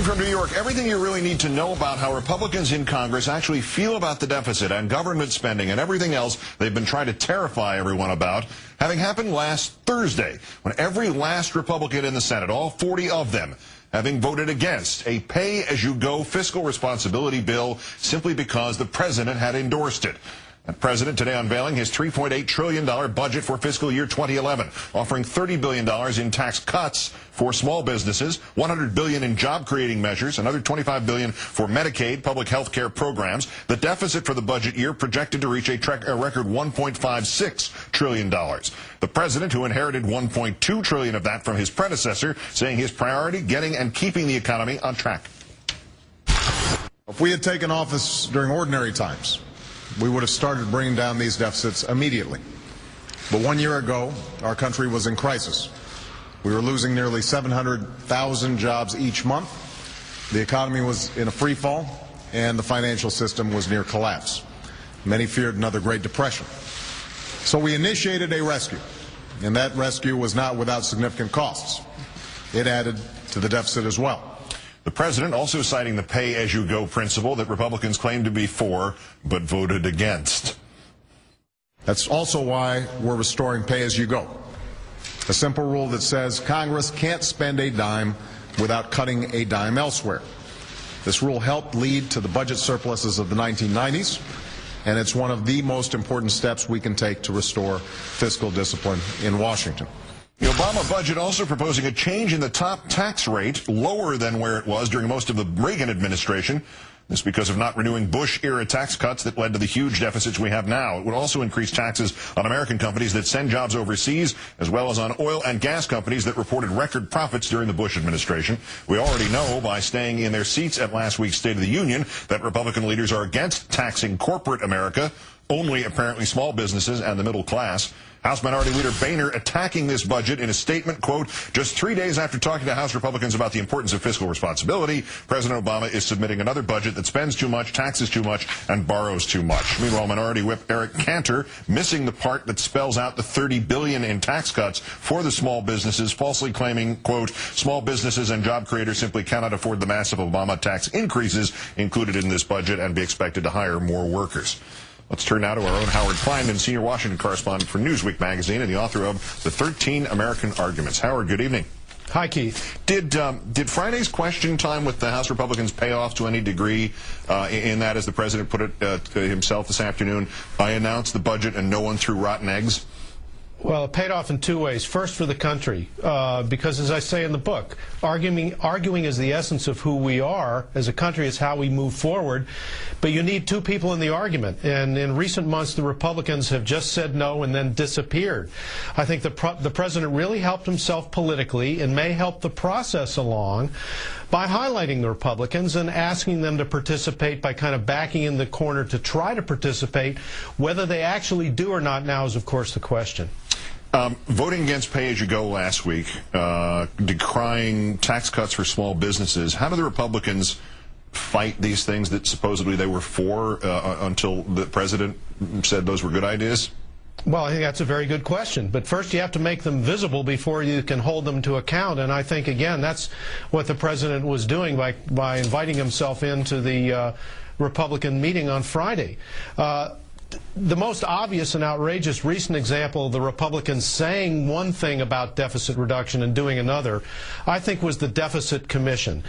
from New York, everything you really need to know about how Republicans in Congress actually feel about the deficit and government spending and everything else they've been trying to terrify everyone about, having happened last Thursday, when every last Republican in the Senate, all 40 of them, having voted against a pay-as-you-go fiscal responsibility bill simply because the president had endorsed it. The president today unveiling his $3.8 trillion budget for fiscal year 2011, offering $30 billion in tax cuts for small businesses, $100 billion in job-creating measures, another $25 billion for Medicaid, public health care programs. The deficit for the budget year projected to reach a record $1.56 trillion. The president, who inherited $1.2 trillion of that from his predecessor, saying his priority, getting and keeping the economy on track. If we had taken office during ordinary times, we would have started bringing down these deficits immediately. But 1 year ago, our country was in crisis. We were losing nearly 700,000 jobs each month. The economy was in a free fall, and the financial system was near collapse. Many feared another Great Depression. So we initiated a rescue, and that rescue was not without significant costs. It added to the deficit as well. The president also citing the pay-as-you-go principle that Republicans claim to be for, but voted against. That's also why we're restoring pay-as-you-go, a simple rule that says Congress can't spend a dime without cutting a dime elsewhere. This rule helped lead to the budget surpluses of the 1990s, and it's one of the most important steps we can take to restore fiscal discipline in Washington. The Obama budget also proposing a change in the top tax rate, lower than where it was during most of the Reagan administration. This because of not renewing Bush-era tax cuts that led to the huge deficits we have now. It would also increase taxes on American companies that send jobs overseas, as well as on oil and gas companies that reported record profits during the Bush administration. We already know by staying in their seats at last week's State of the Union that Republican leaders are against taxing corporate America, only apparently small businesses and the middle class. House Minority Leader Boehner attacking this budget in a statement, quote, just 3 days after talking to House Republicans about the importance of fiscal responsibility, President Obama is submitting another budget that spends too much, taxes too much, and borrows too much. Meanwhile, Minority Whip Eric Cantor missing the part that spells out the $30 billion in tax cuts for the small businesses, falsely claiming, quote, small businesses and job creators simply cannot afford the massive Obama tax increases included in this budget and be expected to hire more workers. Let's turn now to our own Howard Kleinman, senior Washington correspondent for Newsweek magazine and the author of The 13 American Arguments. Howard, good evening. Hi, Keith. Did Friday's question time with the House Republicans pay off to any degree in that, as the president put it himself this afternoon, I announced the budget and no one threw rotten eggs? Well, it paid off in two ways. First, for the country, because as I say in the book, arguing is the essence of who we are as a country. Is how we move forward. But you need two people in the argument. And in recent months, the Republicans have just said no and then disappeared. I think the president really helped himself politically and may help the process along by highlighting the Republicans and asking them to participate by kind of backing in the corner to try to participate. Whether they actually do or not now is, of course, the question. Voting against pay-as-you-go last week, decrying tax cuts for small businesses, how do the Republicans fight these things that supposedly they were for until the president said those were good ideas? Well, I think that's a very good question. But first you have to make them visible before you can hold them to account. And I think, again, that's what the president was doing by inviting himself into the Republican meeting on Friday. The most obvious and outrageous recent example of the Republicans saying one thing about deficit reduction and doing another, I think, was the Deficit Commission.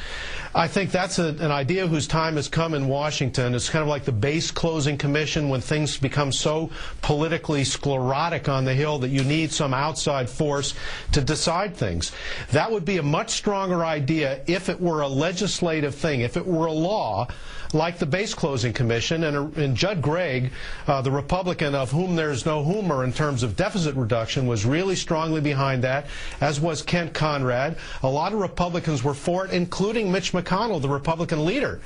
I think that's an idea whose time has come in Washington. It's kind of like the base closing commission when things become so politically sclerotic on the Hill that you need some outside force to decide things. That would be a much stronger idea if it were a legislative thing, if it were a law like the base closing commission. And Judd Gregg, the Republican of whom there's no humor in terms of deficit reduction, was really strongly behind that, as was Kent Conrad. A lot of Republicans were for it, including Mitch McConnell, the Republican leader.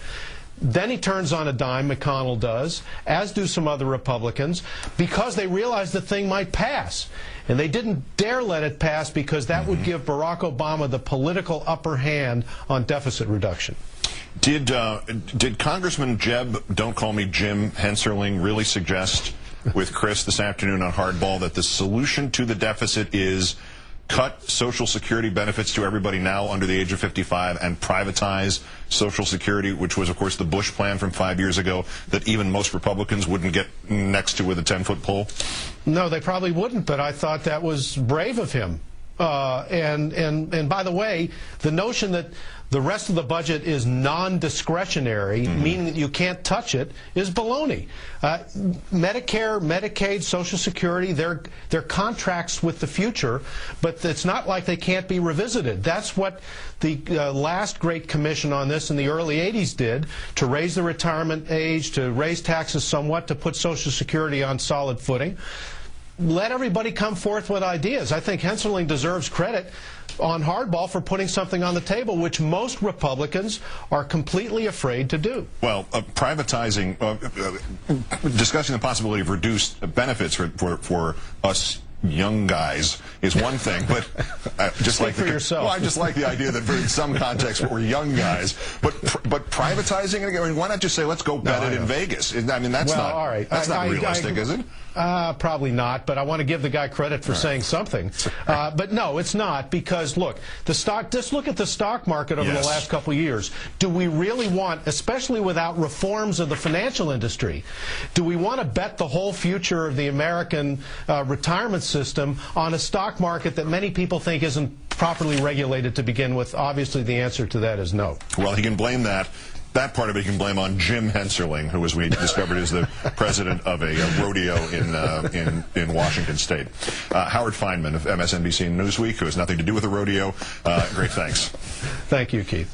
Then he turns on a dime, McConnell does, as do some other Republicans, because they realized the thing might pass. And they didn't dare let it pass because that would give Barack Obama the political upper hand on deficit reduction. Did Congressman Jeb, don't call me Jim, Henserling, really suggest with Chris this afternoon on Hardball that the solution to the deficit is cut Social Security benefits to everybody now under the age of 55 and privatize Social Security, which was, of course, the Bush plan from 5 years ago that even most Republicans wouldn't get next to with a 10-foot pole? No, they probably wouldn't, but I thought that was brave of him. And by the way, the notion that the rest of the budget is non-discretionary, meaning that you can't touch it, is baloney. Medicare, Medicaid, Social Security, they're contracts with the future, but it's not like they can't be revisited. That's what the last great commission on this in the early 80s did, to raise the retirement age, to raise taxes somewhat, to put Social Security on solid footing. Let everybody come forth with ideas. I think Hensarling deserves credit on hardball for putting something on the table, which most Republicans are completely afraid to do. Well, privatizing, discussing the possibility of reduced benefits for us young guys is one thing, but just like for yourself. Well, I just like the idea that in some contexts we're young guys, but privatizing it again. I mean, why not just say let's go bet it in Vegas? I mean, that's not all right. That's not realistic, is it? Probably not, but I want to give the guy credit for saying something. But no, it's not, because look, just look at the stock market over the last couple of years. Do we really want, especially without reforms of the financial industry, do we want to bet the whole future of the American retirement system on a stock market that many people think isn't properly regulated to begin with? Obviously, the answer to that is no. Well, he can blame that part of it he can blame on Jim Hensarling, who, as we discovered, is the president of a rodeo in Washington State. Howard Feynman of MSNBC Newsweek, who has nothing to do with a rodeo. Great thanks. Thank you, Keith.